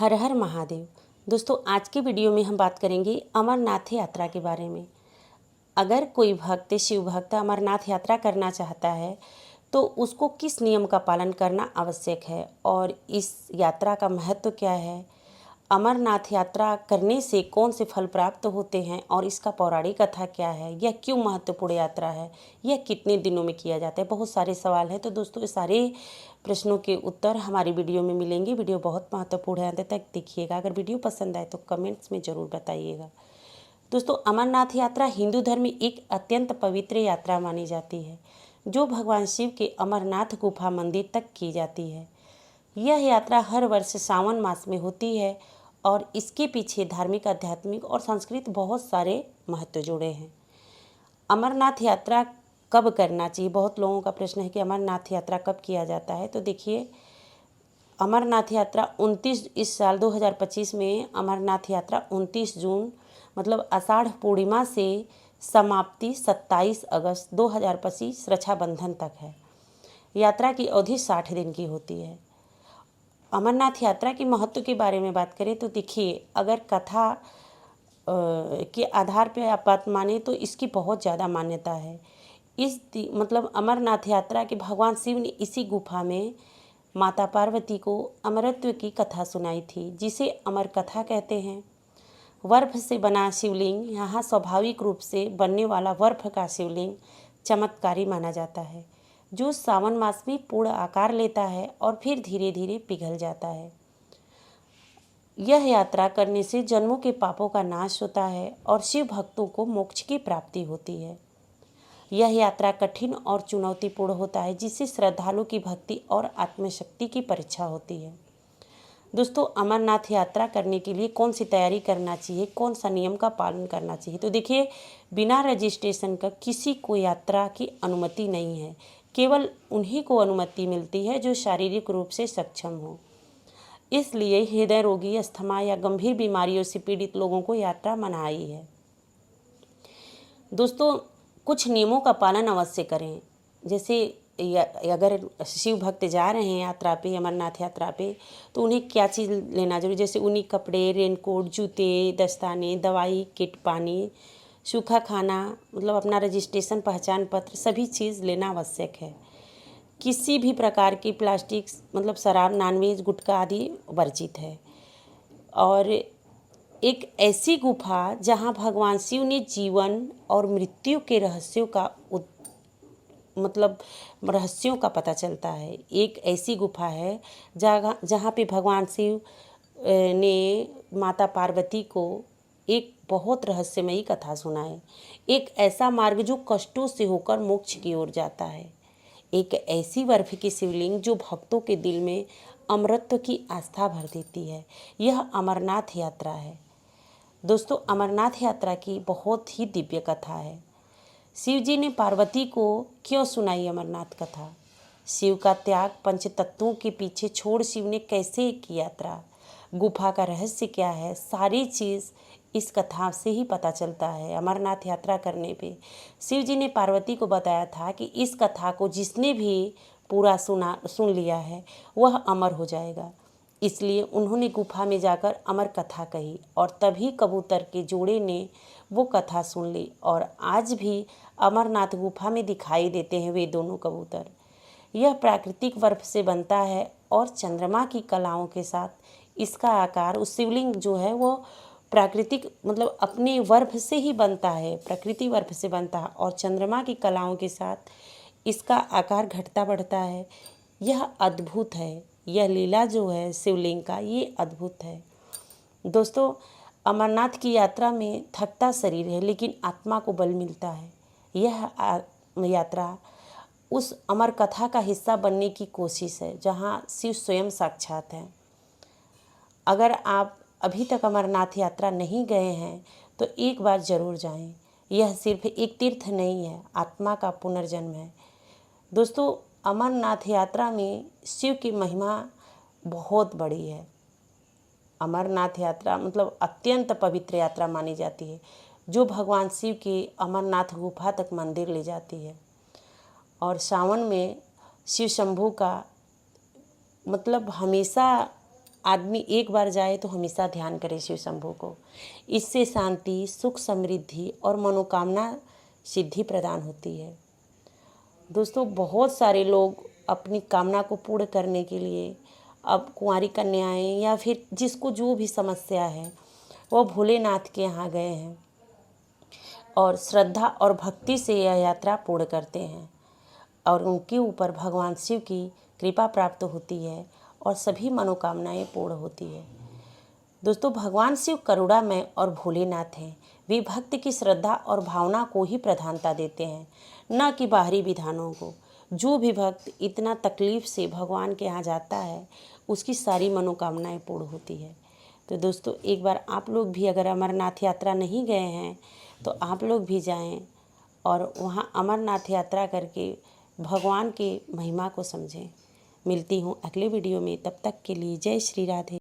हर हर महादेव। दोस्तों, आज की वीडियो में हम बात करेंगे अमरनाथ यात्रा के बारे में। अगर कोई भक्त, शिव भक्त अमरनाथ यात्रा करना चाहता है तो उसको किस नियम का पालन करना आवश्यक है और इस यात्रा का महत्व क्या है, अमरनाथ यात्रा करने से कौन से फल प्राप्त होते हैं और इसका पौराणिक कथा क्या है, यह क्यों महत्वपूर्ण यात्रा है, यह कितने दिनों में किया जाता है, बहुत सारे सवाल हैं। तो दोस्तों, इस सारे प्रश्नों के उत्तर हमारी वीडियो में मिलेंगे। वीडियो बहुत महत्वपूर्ण है, अंत तक देखिएगा। अगर वीडियो पसंद आए तो कमेंट्स में ज़रूर बताइएगा। दोस्तों, अमरनाथ यात्रा हिंदू धर्म में एक अत्यंत पवित्र यात्रा मानी जाती है जो भगवान शिव के अमरनाथ गुफा मंदिर तक की जाती है। यह यात्रा हर वर्ष सावन मास में होती है और इसके पीछे धार्मिक, आध्यात्मिक और संस्कृत बहुत सारे महत्व जुड़े हैं। अमरनाथ यात्रा कब करना चाहिए? बहुत लोगों का प्रश्न है कि अमरनाथ यात्रा कब किया जाता है। तो देखिए, अमरनाथ यात्रा 29 इस साल 2025 में अमरनाथ यात्रा 29 जून मतलब आषाढ़ पूर्णिमा से समाप्ति 27 अगस्त 2025 रक्षाबंधन तक है। यात्रा की अवधि 60 दिन की होती है। अमरनाथ यात्रा के महत्व के बारे में बात करें तो देखिए, अगर कथा के आधार पर आप बात माने तो इसकी बहुत ज़्यादा मान्यता है। मतलब अमरनाथ यात्रा के भगवान शिव ने इसी गुफा में माता पार्वती को अमरत्व की कथा सुनाई थी, जिसे अमर कथा कहते हैं। बर्फ से बना शिवलिंग, यहाँ स्वाभाविक रूप से बनने वाला बर्फ का शिवलिंग चमत्कारी माना जाता है, जो सावन मास में पूर्ण आकार लेता है और फिर धीरे धीरे पिघल जाता है। यह यात्रा करने से जन्मों के पापों का नाश होता है और शिव भक्तों को मोक्ष की प्राप्ति होती है। यह यात्रा कठिन और चुनौतीपूर्ण होता है, जिससे श्रद्धालु की भक्ति और आत्मशक्ति की परीक्षा होती है। दोस्तों, अमरनाथ यात्रा करने के लिए कौन सी तैयारी करना चाहिए, कौन सा नियम का पालन करना चाहिए? तो देखिए, बिना रजिस्ट्रेशन का किसी को यात्रा की अनुमति नहीं है। केवल उन्हीं को अनुमति मिलती है जो शारीरिक रूप से सक्षम हो। इसलिए हृदय रोगी, अस्थमा या गंभीर बीमारियों से पीड़ित लोगों को यात्रा मनाही है। दोस्तों, कुछ नियमों का पालन अवश्य करें। जैसे अगर शिव भक्त जा रहे हैं यात्रा पे, अमरनाथ यात्रा पे, तो उन्हें क्या चीज़ लेना जरूरी? जैसे ऊनी कपड़े, रेनकोट, जूते, दस्ताने, दवाई किट, पानी, सूखा खाना, मतलब अपना रजिस्ट्रेशन, पहचान पत्र, सभी चीज़ लेना आवश्यक है। किसी भी प्रकार की प्लास्टिक मतलब शराब, नॉनवेज, गुटखा आदि वर्जित है। और एक ऐसी गुफा जहां भगवान शिव ने जीवन और मृत्यु के रहस्यों का पता चलता है। एक ऐसी गुफा है जहाँ पे भगवान शिव ने माता पार्वती को एक बहुत रहस्यमयी कथा सुनाई। एक ऐसा मार्ग जो कष्टों से होकर मोक्ष की ओर जाता है। एक ऐसी बर्फ की शिवलिंग जो भक्तों के दिल में अमरत्व की आस्था भर देती है। यह अमरनाथ यात्रा है। दोस्तों, अमरनाथ यात्रा की बहुत ही दिव्य कथा है। शिव जी ने पार्वती को क्यों सुनाई अमरनाथ कथा? शिव का त्याग, पंच तत्वों के पीछे छोड़ शिव ने कैसे की यात्रा, गुफा का रहस्य क्या है, सारी चीज़ इस कथा से ही पता चलता है। अमरनाथ यात्रा करने पे शिव जी ने पार्वती को बताया था कि इस कथा को जिसने भी पूरा सुन लिया है वह अमर हो जाएगा। इसलिए उन्होंने गुफा में जाकर अमर कथा कही और तभी कबूतर के जोड़े ने वो कथा सुन ली और आज भी अमरनाथ गुफा में दिखाई देते हैं वे दोनों कबूतर। यह प्राकृतिक बर्फ से बनता है और चंद्रमा की कलाओं के साथ इसका आकार, उस शिवलिंग जो है वो प्राकृतिक मतलब अपने बर्फ से ही बनता है, प्रकृति बर्फ से बनता है और चंद्रमा की कलाओं के साथ इसका आकार घटता बढ़ता है। यह अद्भुत है। यह लीला जो है शिवलिंग का, ये अद्भुत है। दोस्तों, अमरनाथ की यात्रा में थकता शरीर है लेकिन आत्मा को बल मिलता है। यह यात्रा उस अमर कथा का हिस्सा बनने की कोशिश है जहाँ शिव स्वयं साक्षात हैं। अगर आप अभी तक अमरनाथ यात्रा नहीं गए हैं तो एक बार ज़रूर जाएं। यह सिर्फ एक तीर्थ नहीं है, आत्मा का पुनर्जन्म है। दोस्तों, अमरनाथ यात्रा में शिव की महिमा बहुत बड़ी है। अमरनाथ यात्रा मतलब अत्यंत पवित्र यात्रा मानी जाती है जो भगवान शिव की अमरनाथ गुफा तक मंदिर ले जाती है। और सावन में शिव शंभू का मतलब हमेशा आदमी एक बार जाए तो हमेशा ध्यान करे शिव शंभू को। इससे शांति, सुख, समृद्धि और मनोकामना सिद्धि प्रदान होती है। दोस्तों, बहुत सारे लोग अपनी कामना को पूर्ण करने के लिए अब कुंवारी कन्याएं या फिर जिसको जो भी समस्या है वो भोलेनाथ के यहाँ गए हैं और श्रद्धा और भक्ति से यह यात्रा पूर्ण करते हैं और उनके ऊपर भगवान शिव की कृपा प्राप्त होती है और सभी मनोकामनाएं पूर्ण होती है। दोस्तों, भगवान शिव करुणामय और भोलेनाथ हैं। वे भक्त की श्रद्धा और भावना को ही प्रधानता देते हैं, न कि बाहरी विधानों को। जो भी भक्त इतना तकलीफ से भगवान के यहाँ जाता है उसकी सारी मनोकामनाएं पूर्ण होती है। तो दोस्तों, एक बार आप लोग भी अगर अमरनाथ यात्रा नहीं गए हैं तो आप लोग भी जाएं और वहाँ अमरनाथ यात्रा करके भगवान के महिमा को समझें। मिलती हूँ अगले वीडियो में, तब तक के लिए जय श्री राधे।